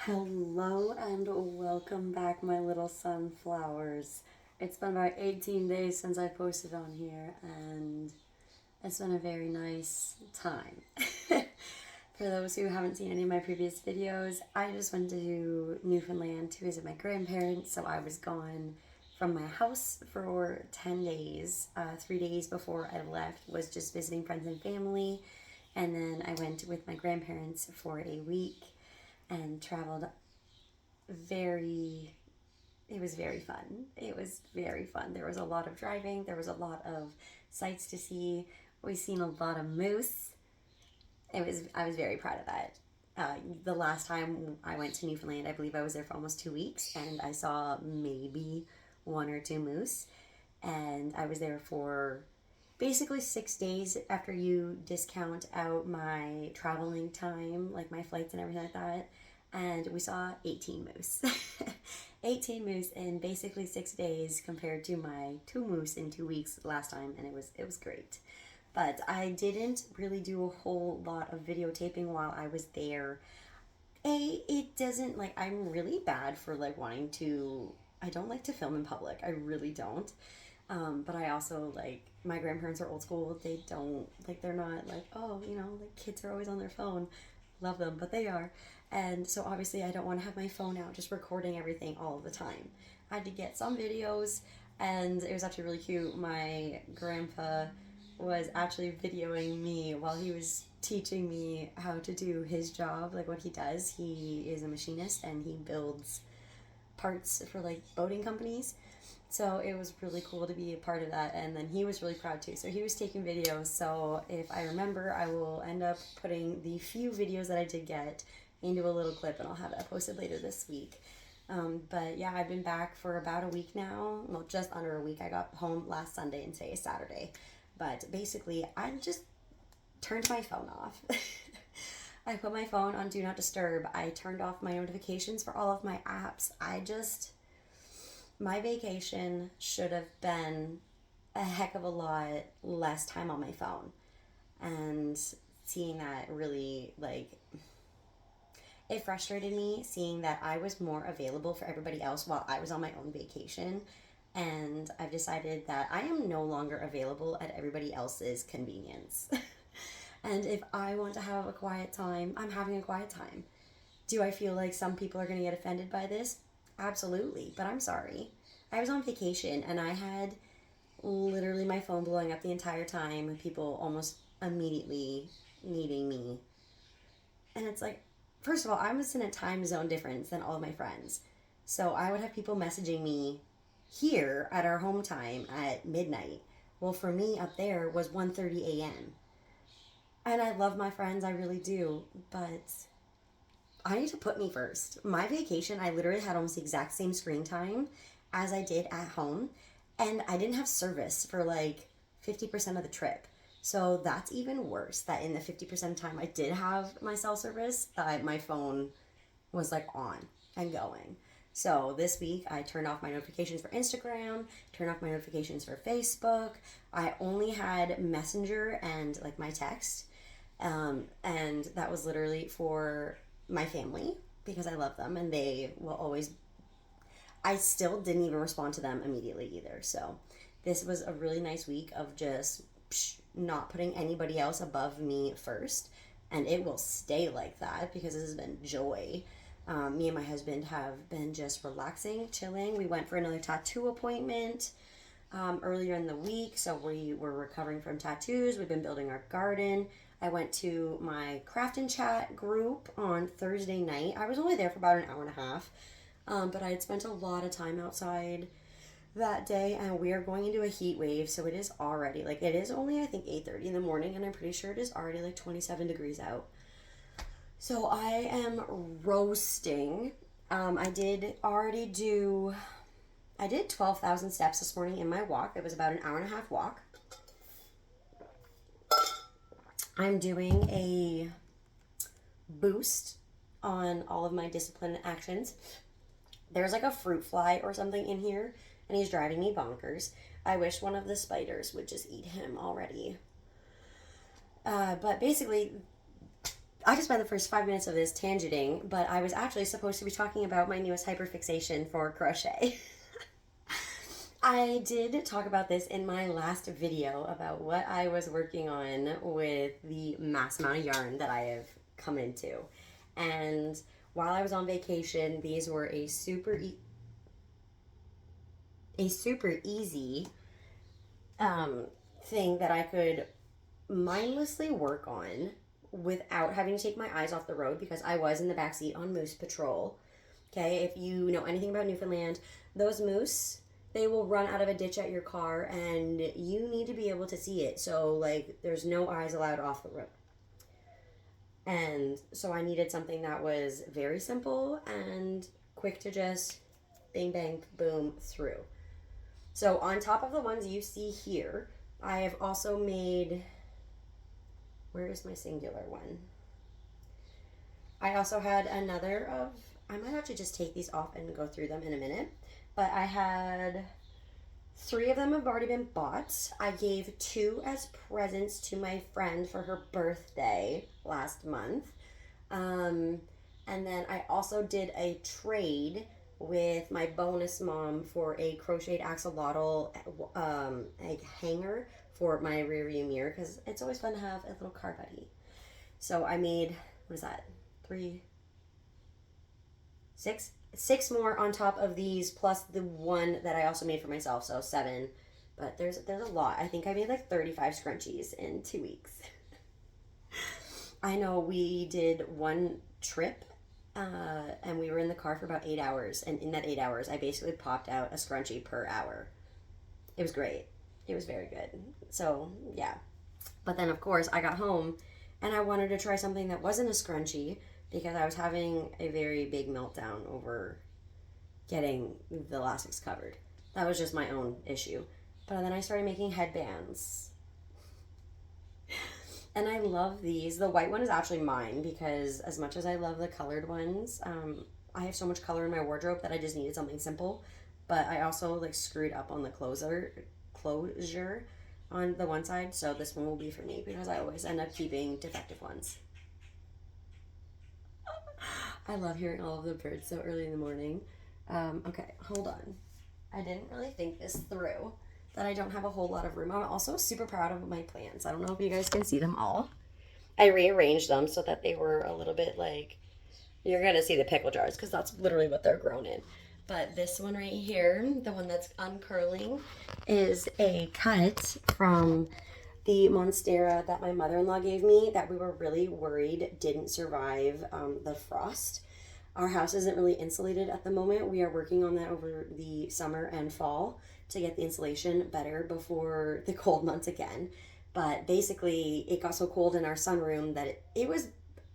Hello and welcome back, my little sunflowers. It's been about 18 days since I posted on here, and it's been a very nice time. For those who haven't seen any of my previous videos, I just went to Newfoundland to visit my grandparents, so I was gone from my house for 10 days. 3 days before I left was just visiting friends and family, and then I went with my grandparents for a week and traveled very it was very fun. It was very fun. There was a lot of driving, there was a lot of sights to see. We seen a lot of moose. I was very proud of that. The last time I went to Newfoundland, I believe I was there for almost 2 weeks, and I saw maybe one or two moose. And I was there for basically 6 days after you discount out my traveling time, like my flights and everything like that. And we saw 18 moose. 18 moose in basically 6 days compared to my 2 moose in 2 weeks last time, and it was great. But I didn't really do a whole lot of videotaping while I was there. It doesn't, like, I'm really bad for like wanting to. I don't like to film in public. I really don't. But I also, like, my grandparents are old school. They don't, like, they're not like, oh, like kids are always on their phone. Love them, but they are. And so obviously I don't want to have my phone out just recording everything all the time. I had to get some videos, and it was actually really cute. My grandpa was actually videoing me while he was teaching me how to do his job, like what he does. He is a machinist and he builds parts for like boating companies. So it was really cool to be a part of that, and then he was really proud too. So he was taking videos, so if I remember, I will end up putting the few videos that I did get into a little clip, and I'll have that posted later this week. But yeah, I've been back for about a week now. Well, just under a week. I got home last Sunday and today is Saturday. But basically, I just turned my phone off. I put my phone on Do Not Disturb. I turned off my notifications for all of my apps. My vacation should have been a heck of a lot less time on my phone. And seeing that really, like, it frustrated me seeing that I was more available for everybody else while I was on my own vacation. And I've decided that I am no longer available at everybody else's convenience. And if I want to have a quiet time, I'm having a quiet time. Do I feel like some people are going to get offended by this? Absolutely, but I'm sorry. I was on vacation and I had literally my phone blowing up the entire time, people almost immediately needing me. And it's like, first of all, I was in a time zone difference than all of my friends. So I would have people messaging me here at our home time at midnight. Well, for me up there was 1:30 a.m. And I love my friends, I really do, but I need to put me first. My vacation, I literally had almost the exact same screen time as I did at home, and I didn't have service for like 50% of the trip. So that's even worse, that in the 50% of time I did have my cell service, my phone was like on and going. So this week I turned off my notifications for Instagram, turned off my notifications for Facebook. I only had Messenger and like my text. And that was literally for my family because I love them and they will always. I still didn't even respond to them immediately either. So this was a really nice week of just not putting anybody else above me first, and it will stay like that because this has been joy. Me and my husband have been just relaxing, chilling. We went for another tattoo appointment earlier in the week, so we were recovering from tattoos. We've been building our garden. I went to my craft and chat group on Thursday night. I was only there for about an hour and a half, but I had spent a lot of time outside that day, and we are going into a heat wave, so it is already, like, it is only, I think, 8:30 in the morning, and I'm pretty sure it is already, like, 27 degrees out. So I am roasting. I did 12,000 steps this morning in my walk. It was about an hour and a half walk. I'm doing a boost on all of my discipline actions. There's like a fruit fly or something in here, and he's driving me bonkers. I wish one of the spiders would just eat him already. But basically, I just spent the first 5 minutes of this tangenting, but I was actually supposed to be talking about my newest hyperfixation for crochet. I did talk about this in my last video about what I was working on with the mass amount of yarn that I have come into. And while I was on vacation, these were a super easy thing that I could mindlessly work on without having to take my eyes off the road, because I was in the backseat on moose patrol. Okay, if you know anything about Newfoundland, those moose, they will run out of a ditch at your car and you need to be able to see it. So like there's no eyes allowed off the road. And so I needed something that was very simple and quick to just bang, bang, boom through. So on top of the ones you see here, I have also made, where is my singular one? I also had another of, I might actually just take these off and go through them in a minute. But I had 3 of them have already been bought. I gave 2 as presents to my friend for her birthday last month. And then I also did a trade with my bonus mom for a crocheted axolotl egg hanger for my rear view mirror, because it's always fun to have a little car buddy. So I made, what is that, 6 more on top of these, plus the one that I also made for myself, so 7. But there's a lot. I think I made like 35 scrunchies in 2 weeks. I know we did one trip, and we were in the car for about 8 hours, and in that 8 hours, I basically popped out a scrunchie per hour. It was great. It was very good. So, yeah. But then, of course, I got home, and I wanted to try something that wasn't a scrunchie, because I was having a very big meltdown over getting the elastics covered. That was just my own issue. But then I started making headbands. And I love these. The white one is actually mine, because as much as I love the colored ones, I have so much color in my wardrobe that I just needed something simple. But I also like screwed up on the closure on the one side, so this one will be for me, because I always end up keeping defective ones. I love hearing all of the birds so early in the morning. Okay, hold on. I didn't really think this through, that I don't have a whole lot of room. I'm also super proud of my plants. I don't know if you guys can see them all. I rearranged them so that they were a little bit like, you're going to see the pickle jars, because that's literally what they're grown in. But this one right here, the one that's uncurling, is a cut from the Monstera that my mother-in-law gave me that we were really worried didn't survive the frost. Our house isn't really insulated at the moment. We are working on that over the summer and fall to get the insulation better before the cold months again. But basically, it got so cold in our sunroom that it was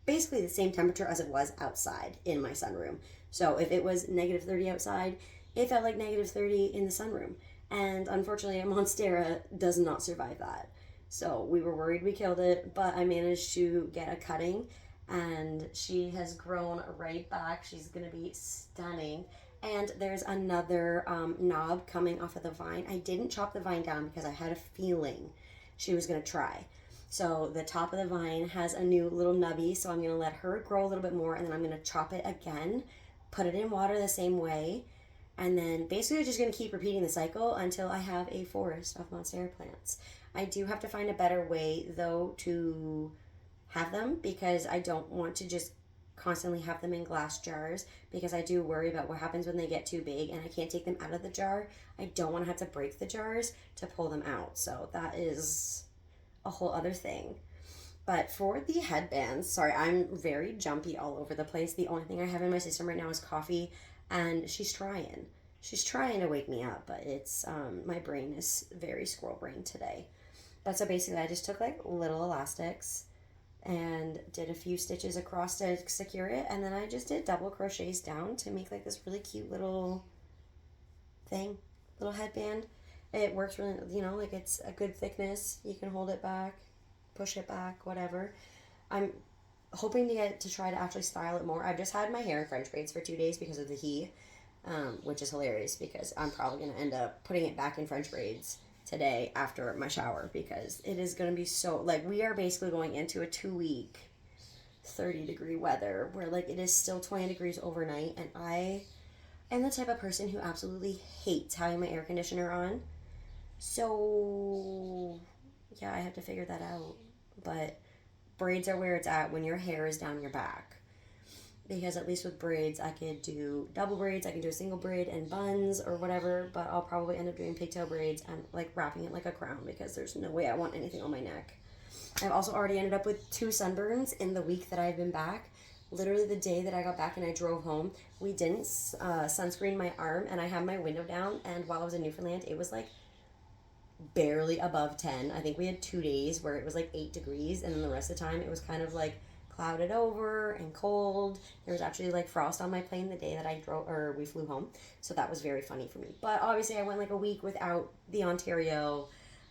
basically the same temperature as it was outside in my sunroom. So if it was negative 30 outside, it felt like negative 30 in the sunroom. And unfortunately, a Monstera does not survive that. So we were worried we killed it, but I managed to get a cutting, and she has grown right back. She's going to be stunning. And there's another knob coming off of the vine. I didn't chop the vine down because I had a feeling she was going to try. So the top of the vine has a new little nubby, so I'm going to let her grow a little bit more, and then I'm going to chop it again, put it in water the same way, and then basically just going to keep repeating the cycle until I have a forest of Monstera plants. I do have to find a better way, though, to have them, because I don't want to just constantly have them in glass jars, because I do worry about what happens when they get too big and I can't take them out of the jar. I don't want to have to break the jars to pull them out, so that is a whole other thing. But for the headbands, sorry, I'm very jumpy all over the place. The only thing I have in my system right now is coffee, and she's trying to wake me up, but it's my brain is very squirrel brain today. But so basically I just took like little elastics and did a few stitches across to secure it, and then I just did double crochets down to make like this really cute little thing, little headband. It works really, like it's a good thickness. You can hold it back, push it back, whatever. I'm hoping to get to try to actually style it more. I've just had my hair in French braids for 2 days because of the heat, which is hilarious, because I'm probably going to end up putting it back in French braids today after my shower, because it is going to be so, like, we are basically going into a 2-week 30-degree weather where like it is still 20 degrees overnight, and I am the type of person who absolutely hates having my air conditioner on. So yeah, I have to figure that out. But braids are where it's at when your hair is down your back. Because at least with braids, I could do double braids, I can do a single braid and buns or whatever, but I'll probably end up doing pigtail braids and like wrapping it like a crown because there's no way I want anything on my neck. I've also already ended up with 2 sunburns in the week that I've been back. Literally the day that I got back and I drove home, we didn't sunscreen my arm, and I had my window down, and while I was in Newfoundland, it was like barely above 10. I think we had 2 days where it was like 8 degrees, and then the rest of the time it was kind of like clouded over and cold. There was actually like frost on my plane the day that we flew home, so that was very funny for me. But obviously I went like a week without the Ontario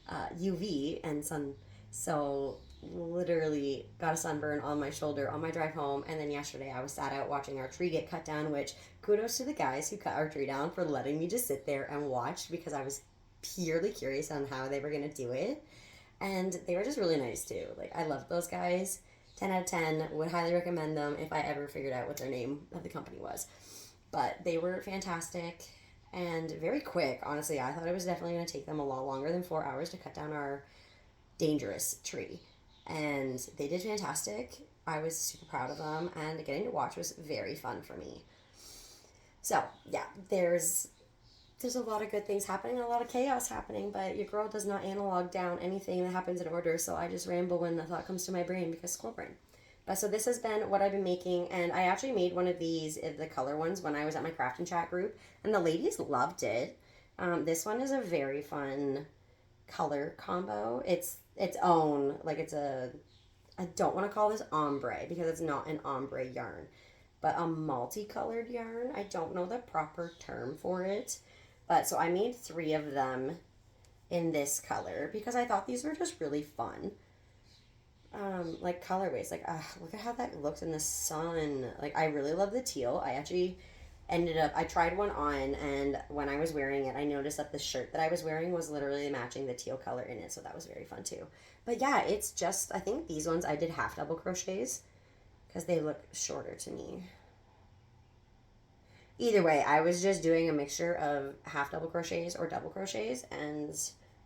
UV and sun, so literally got a sunburn on my shoulder on my drive home. And then yesterday I was sat out watching our tree get cut down, which kudos to the guys who cut our tree down for letting me just sit there and watch, because I was purely curious on how they were going to do it. And they were just really nice too. Like, I love those guys. 10 out of 10. Would highly recommend them if I ever figured out what their name of the company was. But they were fantastic and very quick. Honestly, I thought it was definitely going to take them a lot longer than 4 hours to cut down our dangerous tree. And they did fantastic. I was super proud of them, and getting to watch was very fun for me. So, yeah, there's a lot of good things happening and a lot of chaos happening, but your girl does not analog down anything that happens in order, so I just ramble when the thought comes to my brain because squirrel brain. But so this has been what I've been making, and I actually made one of these, the color ones, when I was at my craft and chat group, and the ladies loved it. This one is a very fun color combo. It's its own, like I don't want to call this ombre because it's not an ombre yarn, but a multicolored yarn. I don't know the proper term for it. But so I made 3 of them in this color because I thought these were just really fun. Like colorways. Like, look at how that looks in the sun. Like, I really love the teal. I actually I tried one on, and when I was wearing it, I noticed that the shirt that I was wearing was literally matching the teal color in it. So that was very fun too. But yeah, it's just, I think these ones I did half double crochets because they look shorter to me. Either way, I was just doing a mixture of half double crochets or double crochets, and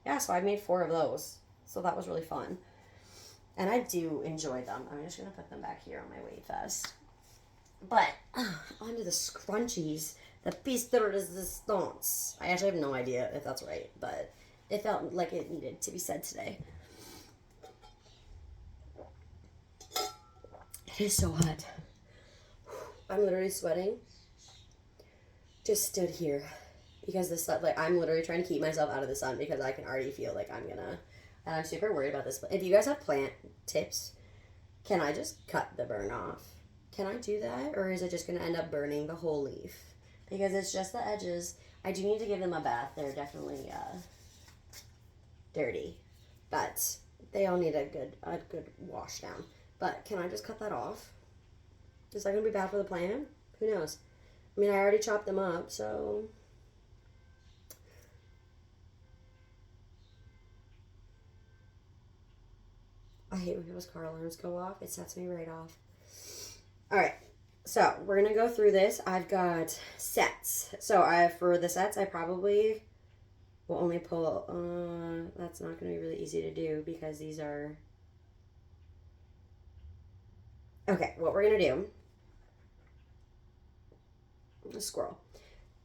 yeah, so I made 4 of those. So that was really fun. And I do enjoy them. I'm just going to put them back here on my weight vest. But onto the scrunchies, the piece de resistance. I actually have no idea if that's right, but it felt like it needed to be said today. It is so hot. I'm literally sweating. Just stood here because the sun, like, I'm literally trying to keep myself out of the sun because I can already feel like I'm gonna, and I'm super worried about this. If you guys have plant tips, can I just cut the burn off? Can I do that, or is it just gonna end up burning the whole leaf? Because it's just the edges. I do need to give them a bath. They're definitely dirty, but they all need a good wash down. But can I just cut that off? Is that gonna be bad for the plant? Who knows? I mean, I already chopped them up, so... I hate when people's car alarms go off. It sets me right off. Alright, so we're going to go through this. I've got sets. So for the sets, I probably will only pull... that's not going to be really easy to do because these are... Okay, what we're going to do... A squirrel.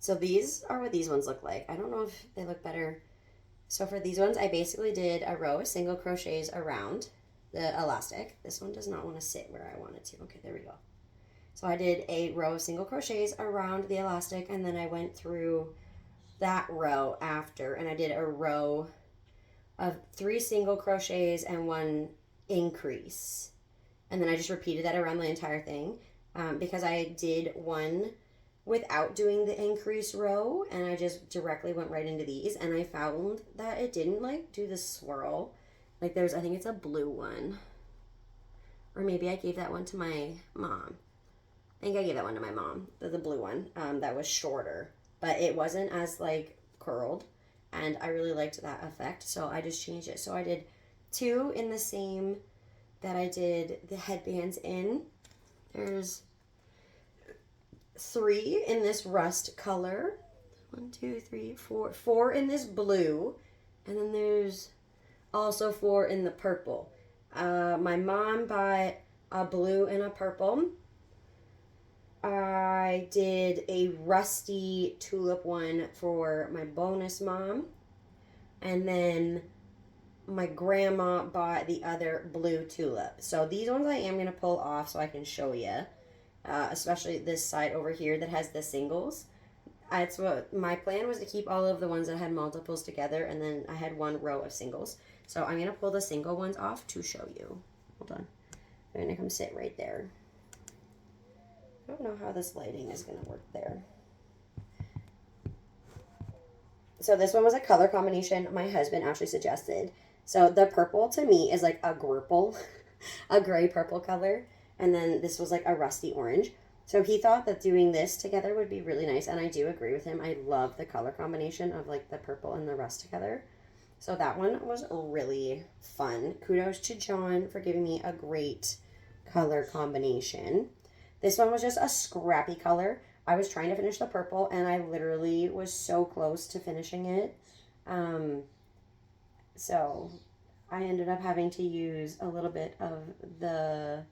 So these are what these ones look like. I don't know if they look better. So for these ones, I basically did a row of single crochets around the elastic. This one does not want to sit where I want it to. Okay, there we go. So I did a row of single crochets around the elastic, and then I went through that row after, and I did a row of 3 single crochets and 1 increase. And then I just repeated that around the entire thing because I did one without doing the increase row, and I just directly went right into these, and I found that it didn't like do the swirl. Like I think it's a blue one, or maybe I gave that one to my mom. I think I gave that one to my mom, the blue one, that was shorter, but it wasn't as like curled, and I really liked that effect, so I just changed it. So I did 2 in the same that I did the headbands in, There's 3 in this rust color. 1, 2, 3, 4. 4 in this blue. And then there's also 4 in the purple. My mom bought a blue and a purple. I did a rusty tulip one for my bonus mom. And then my grandma bought the other blue tulip. So these ones I am going to pull off so I can show you. Especially this side over here that has the singles. That's what my plan was, to keep all of the ones that had multiples together, and then I had one row of singles. So I'm going to pull the single ones off to show you. Hold on. I'm going to come sit right there. I don't know how this lighting is going to work there. So this one was a color combination my husband actually suggested. So the purple to me is like a grpple, a gray purple color. And then this was like a rusty orange. So he thought that doing this together would be really nice. And I do agree with him. I love the color combination of like the purple and the rust together. So that one was really fun. Kudos to John for giving me a great color combination. This one was just a scrappy color. I was trying to finish the purple and I literally was so close to finishing it. So I ended up having to use a little bit of the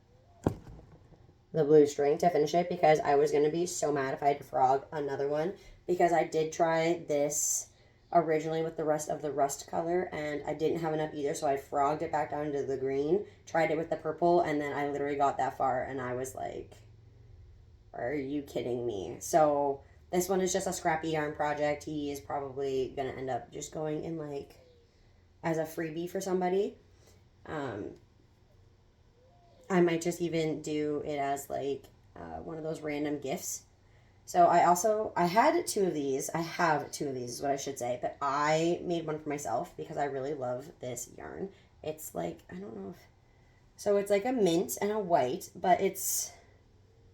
blue string to finish it because I was going to be so mad if I had to frog another one, because I did try this originally with the rest of the rust color and I didn't have enough either, so I frogged it back down to the green, tried it with the purple, and then I literally got that far and I was like, are you kidding me? So this one is just a scrappy yarn project. He is probably going to end up just going in like as a freebie for somebody. I might just even do it as like one of those random gifts. So I had 2 of these. I have 2 of these is what I should say. But I made one for myself because I really love this yarn. It's like, I don't know if... So it's like a mint and a white, but it's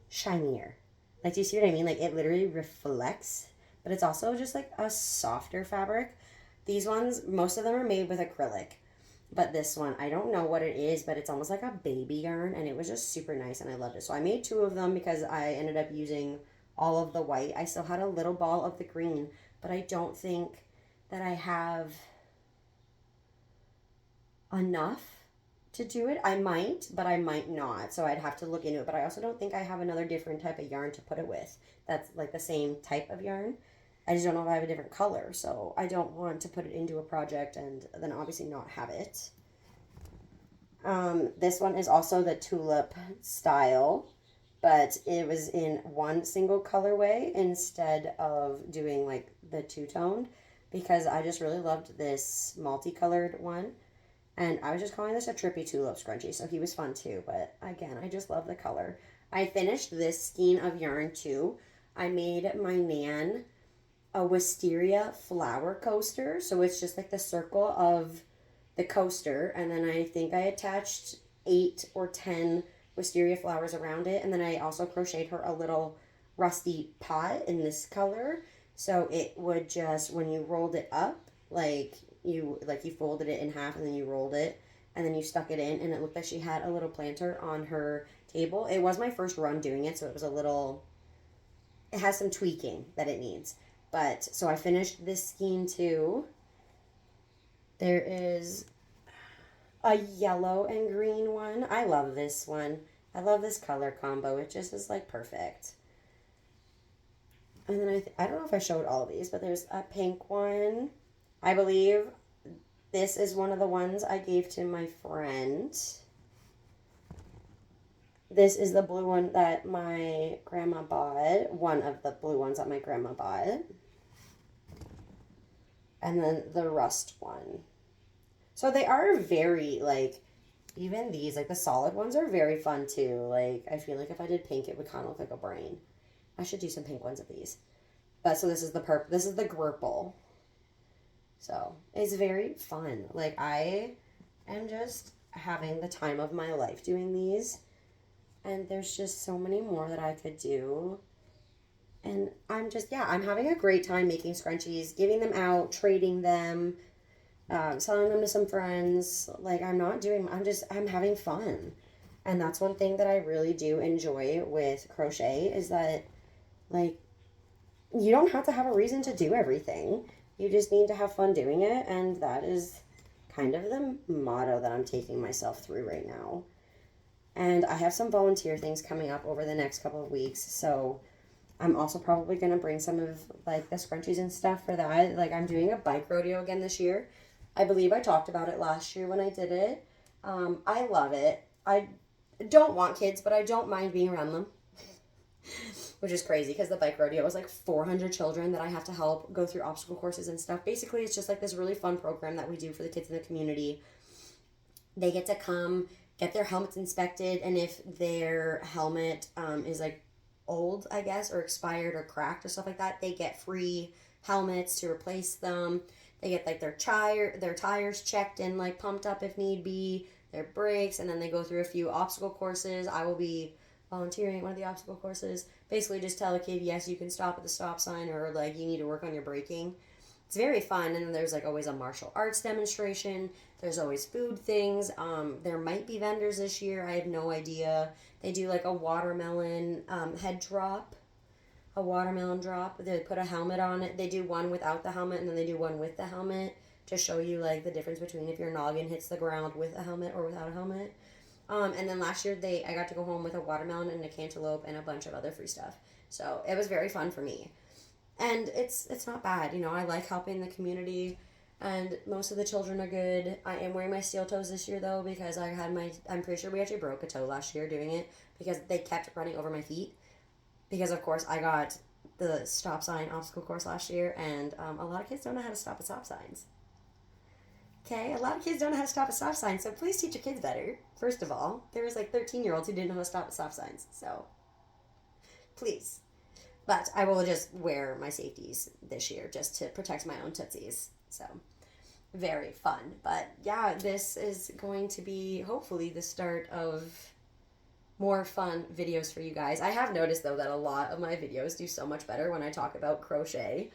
shinier. Like, do you see what I mean? Like, it literally reflects. But it's also just like a softer fabric. These ones, most of them are made with acrylic. But this one, I don't know what it is, but it's almost like a baby yarn. And it was just super nice and I loved it. So I made 2 of them because I ended up using all of the white. I still had a little ball of the green, but I don't think that I have enough to do it. I might, but I might not. So I'd have to look into it. But I also don't think I have another different type of yarn to put it with. That's like the same type of yarn. I just don't know if I have a different color. So I don't want to put it into a project and then obviously not have it. This one is also the tulip style, but it was in one single colorway instead of doing like the 2-toned, because I just really loved this multicolored one. And I was just calling this a trippy tulip scrunchie, so he was fun too. But again, I just love the color. I finished this skein of yarn too. I made my Nan a wisteria flower coaster. So it's just like the circle of the coaster. And then I think I attached 8 or 10 wisteria flowers around it. And then I also crocheted her a little rusty pot in this color. So it would just, when you rolled it up, like you folded it in half and then you rolled it and then you stuck it in, and it looked like she had a little planter on her table. It was my first run doing it, so it was a little, it has some tweaking that it needs. But, so I finished this skein too. There is a yellow and green one. I love this one. I love this color combo. It just is like perfect. And then I don't know if I showed all of these, but there's a pink one. I believe this is one of the ones I gave to my friend. This is the blue one that my grandma bought. One of the blue ones that my grandma bought. And then the rust one. So they are very, like, even these, like the solid ones are very fun too. Like, I feel like if I did pink, it would kind of look like a brain. I should do some pink ones of these. But so this is the purple. This is the grpple. So it's very fun. Like, I am just having the time of my life doing these. And there's just so many more that I could do. And I'm just, yeah, I'm having a great time making scrunchies, giving them out, trading them, selling them to some friends. Like, I'm having fun. And that's one thing that I really do enjoy with crochet is that, like, you don't have to have a reason to do everything. You just need to have fun doing it. And that is kind of the motto that I'm taking myself through right now. And I have some volunteer things coming up over the next couple of weeks. So I'm also probably going to bring some of like the scrunchies and stuff for that. Like I'm doing a bike rodeo again this year. I believe I talked about it last year when I did it. I love it. I don't want kids, but I don't mind being around them. Which is crazy because the bike rodeo was like 400 children that I have to help go through obstacle courses and stuff. Basically, it's just like this really fun program that we do for the kids in the community. They get to come, get their helmets inspected, and if their helmet is like old, I guess, or expired or cracked or stuff like that, they get free helmets to replace them. They get like their tires checked and like pumped up if need be, their brakes, and then they go through a few obstacle courses. I will be volunteering at one of the obstacle courses. Basically just tell a kid, yes, you can stop at the stop sign, or like you need to work on your braking. It's very fun. And then there's like always a martial arts demonstration. There's always food things. There might be vendors this year. I have no idea. They do like a watermelon head drop, a watermelon drop. They put a helmet on it. They do one without the helmet, and then they do one with the helmet to show you like the difference between if your noggin hits the ground with a helmet or without a helmet. And then last year I got to go home with a watermelon and a cantaloupe and a bunch of other free stuff. So it was very fun for me. And it's not bad, you know, I like helping the community, and most of the children are good. I am wearing my steel toes this year though, because I'm pretty sure we actually broke a toe last year doing it because they kept running over my feet. Because of course I got the stop sign obstacle course last year, and a lot of kids don't know how to stop at stop signs. Okay, a lot of kids don't know how to stop at stop signs, so please teach your kids better. First of all, there was like 13-year-olds who didn't know how to stop at stop signs, so please. But I will just wear my safeties this year just to protect my own tootsies. So very fun. But yeah, this is going to be hopefully the start of more fun videos for you guys. I have noticed though that a lot of my videos do so much better when I talk about crochet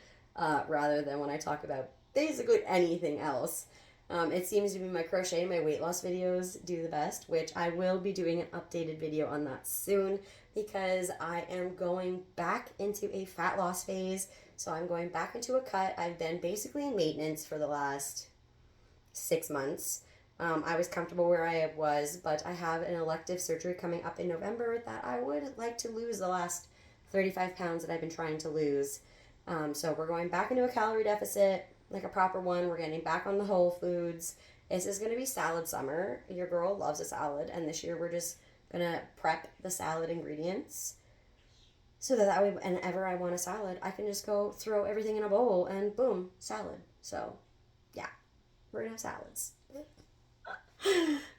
rather than when I talk about basically anything else. It seems to be my crochet and my weight loss videos do the best, which I will be doing an updated video on that soon because I am going back into a fat loss phase. So I'm going back into a cut. I've been basically in maintenance for the last 6 months. I was comfortable where I was, but I have an elective surgery coming up in November that I would like to lose the last 35 pounds that I've been trying to lose. So we're going back into a calorie deficit, like a proper one. We're getting back on the whole foods. This is going to be salad summer. Your girl loves a salad, and this year we're just going to prep the salad ingredients so that way whenever I want a salad, I can just go throw everything in a bowl and boom, salad. So yeah, we're going to have salads.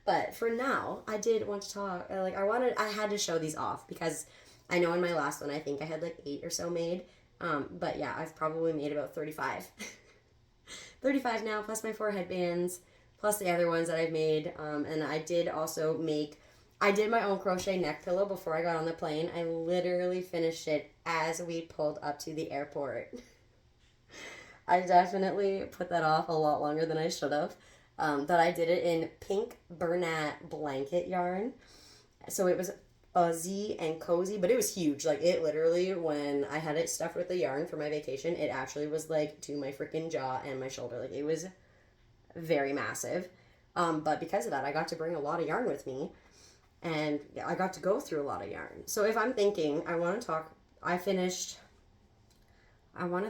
But for now, I did want to talk, I had to show these off because I know in my last one, I think I had like 8 or so made. But yeah, I've probably made about 35. 35 now, plus my 4 headbands, plus the other ones that I've made. And I did also I did my own crochet neck pillow before I got on the plane. I literally finished it as we pulled up to the airport. I definitely put that off a lot longer than I should have. But I did it in pink Bernat blanket yarn. So it was fuzzy and cozy, but it was huge. Like it literally, when I had it stuffed with the yarn for my vacation, it actually was like to my freaking jaw and my shoulder. Like it was very massive. But because of that, I got to bring a lot of yarn with me, and I got to go through a lot of yarn. So if I'm thinking, I want to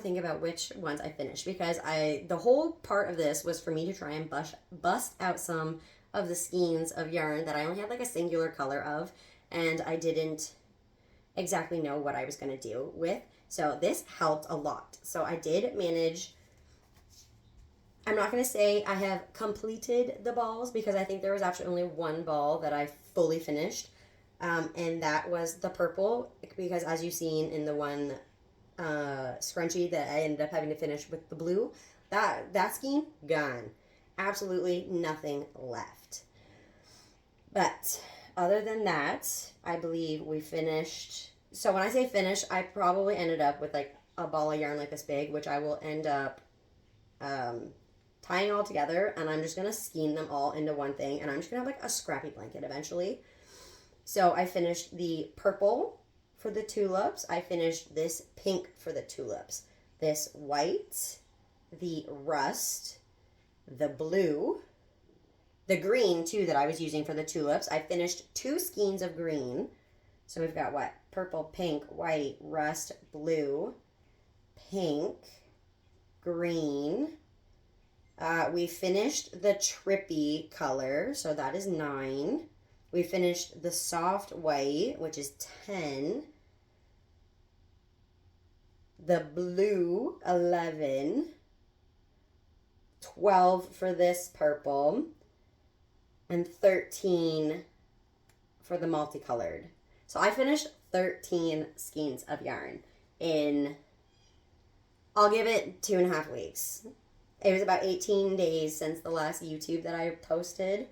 think about which ones I finished, because the whole part of this was for me to try and bust out some of the skeins of yarn that I only had like a singular color of, and I didn't exactly know what I was going to do with. So this helped a lot. So I did manage. I'm not going to say I have completed the balls because I think there was actually only one ball that I fully finished. And that was the purple, because as you've seen in the one scrunchie that I ended up having to finish with the blue, that skein, gone. Absolutely nothing left. But other than that, I believe we finished. So when I say finished, I probably ended up with like a ball of yarn like this big, which I will end up tying all together, and I'm just going to skein them all into one thing, and I'm just going to have like a scrappy blanket eventually. So I finished the purple for the tulips. I finished this pink for the tulips. This white, the rust, the blue, the green too that I was using for the tulips. I finished 2 skeins of green. So we've got what? Purple, pink, white, rust, blue, pink, green. We finished the trippy color, so that is 9. We finished the soft white, which is 10. The blue, 11. 12 for this purple. And 13 for the multicolored. So I finished 13 skeins of yarn in, I'll give it 2.5 weeks. It was about 18 days since the last YouTube that I posted.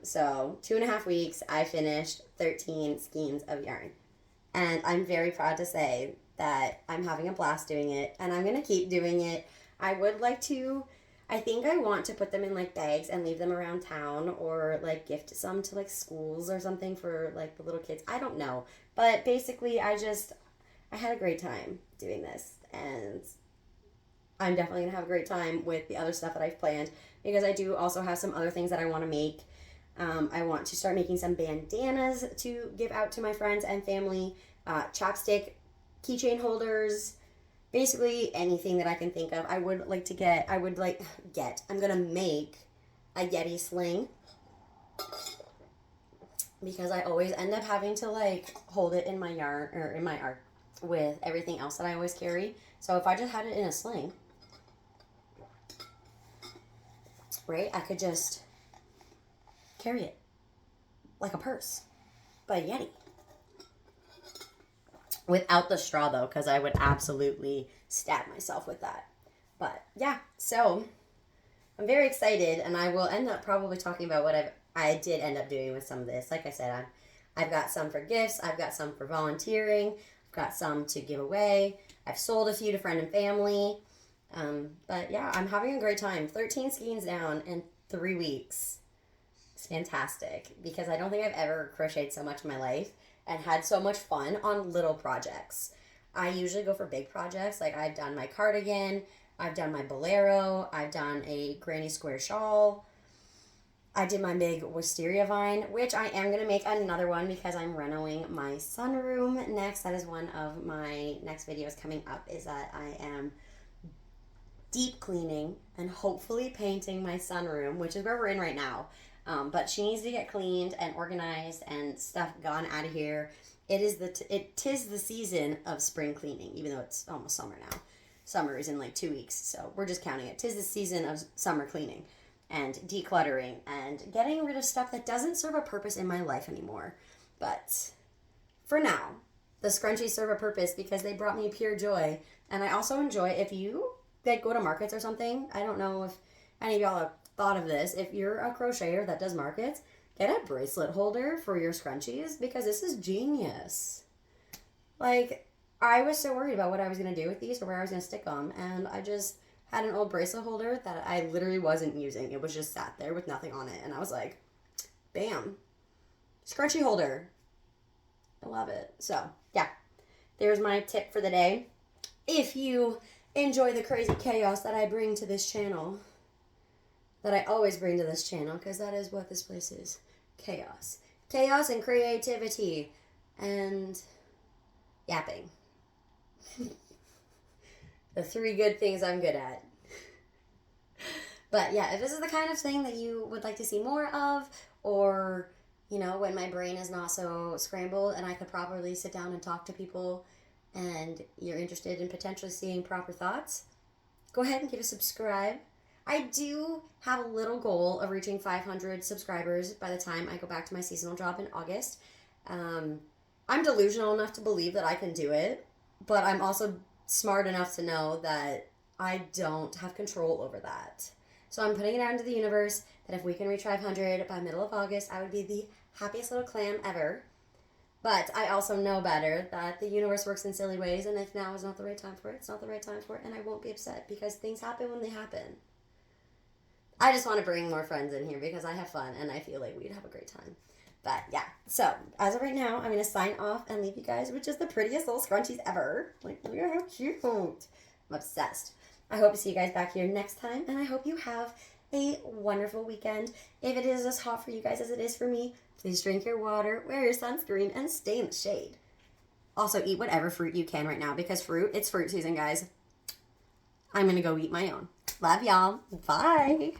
So 2.5 weeks, I finished 13 skeins of yarn. And I'm very proud to say that I'm having a blast doing it, and I'm going to keep doing it. I would like to, I think I want to put them in like bags and leave them around town, or like gift some to like schools or something for like the little kids. I don't know. But basically I had a great time doing this, and I'm definitely going to have a great time with the other stuff that I've planned, because I do also have some other things that I want to make. I want to start making some bandanas to give out to my friends and family, chapstick, keychain holders, basically anything that I can think of. I'm going to make a Yeti sling, because I always end up having to like hold it in my yarn, or in my art, with everything else that I always carry. So if I just had it in a sling, right, I could just carry it like a purse, but a Yeti. Without the straw though, because I would absolutely stab myself with that. But yeah, so I'm very excited, and I will end up probably talking about what I did end up doing with some of this. Like I said, I've got some for gifts, I've got some for volunteering, I've got some to give away, I've sold a few to friend and family. But yeah, I'm having a great time. 13 skeins down in 3 weeks. It's fantastic, because I don't think I've ever crocheted so much in my life and had so much fun on little projects. I usually go for big projects. Like I've done my cardigan, I've done my bolero, I've done a granny square shawl. I did my big wisteria vine, which I am going to make another one because I'm renovating my sunroom next. That is one of my next videos coming up, is that I am deep cleaning and hopefully painting my sunroom, which is where we're in right now. But she needs to get cleaned and organized and stuff gone out of here. Tis the season of spring cleaning, even though it's almost summer now. Summer is in like 2 weeks, so we're just counting it. 'Tis the season of summer cleaning and decluttering and getting rid of stuff that doesn't serve a purpose in my life anymore. But for now, the scrunchies serve a purpose because they brought me pure joy. And I also enjoy, if you like go to markets or something, I don't know if any of y'all have thought of this. If you're a crocheter that does markets, get a bracelet holder for your scrunchies, because this is genius. Like, I was so worried about what I was going to do with these or where I was going to stick them, and I just had an old bracelet holder that I literally wasn't using. It was just sat there with nothing on it, and I was like, bam, scrunchie holder. I love it. So, yeah, there's my tip for the day. If you enjoy the crazy chaos that I bring to this channel, that I always bring to this channel, because that is what this place is. Chaos. Chaos and creativity and yapping. The 3 good things I'm good at. But yeah, if this is the kind of thing that you would like to see more of, or, you know, when my brain is not so scrambled and I could properly sit down and talk to people, and you're interested in potentially seeing proper thoughts, go ahead and give a subscribe. I do have a little goal of reaching 500 subscribers by the time I go back to my seasonal job in August. I'm delusional enough to believe that I can do it, but I'm also smart enough to know that I don't have control over that. So I'm putting it out into the universe that if we can reach 500 by middle of August, I would be the happiest little clam ever. But I also know better that the universe works in silly ways, and if now is not the right time for it, it's not the right time for it, and I won't be upset, because things happen when they happen. I just want to bring more friends in here because I have fun and I feel like we'd have a great time. But yeah, so as of right now, I'm going to sign off and leave you guys with just the prettiest little scrunchies ever. Like, look at how cute. I'm obsessed. I hope to see you guys back here next time, and I hope you have a wonderful weekend. If it is as hot for you guys as it is for me, please drink your water, wear your sunscreen, and stay in the shade. Also, eat whatever fruit you can right now, because it's fruit season, guys. I'm going to go eat my own. Love y'all. Bye.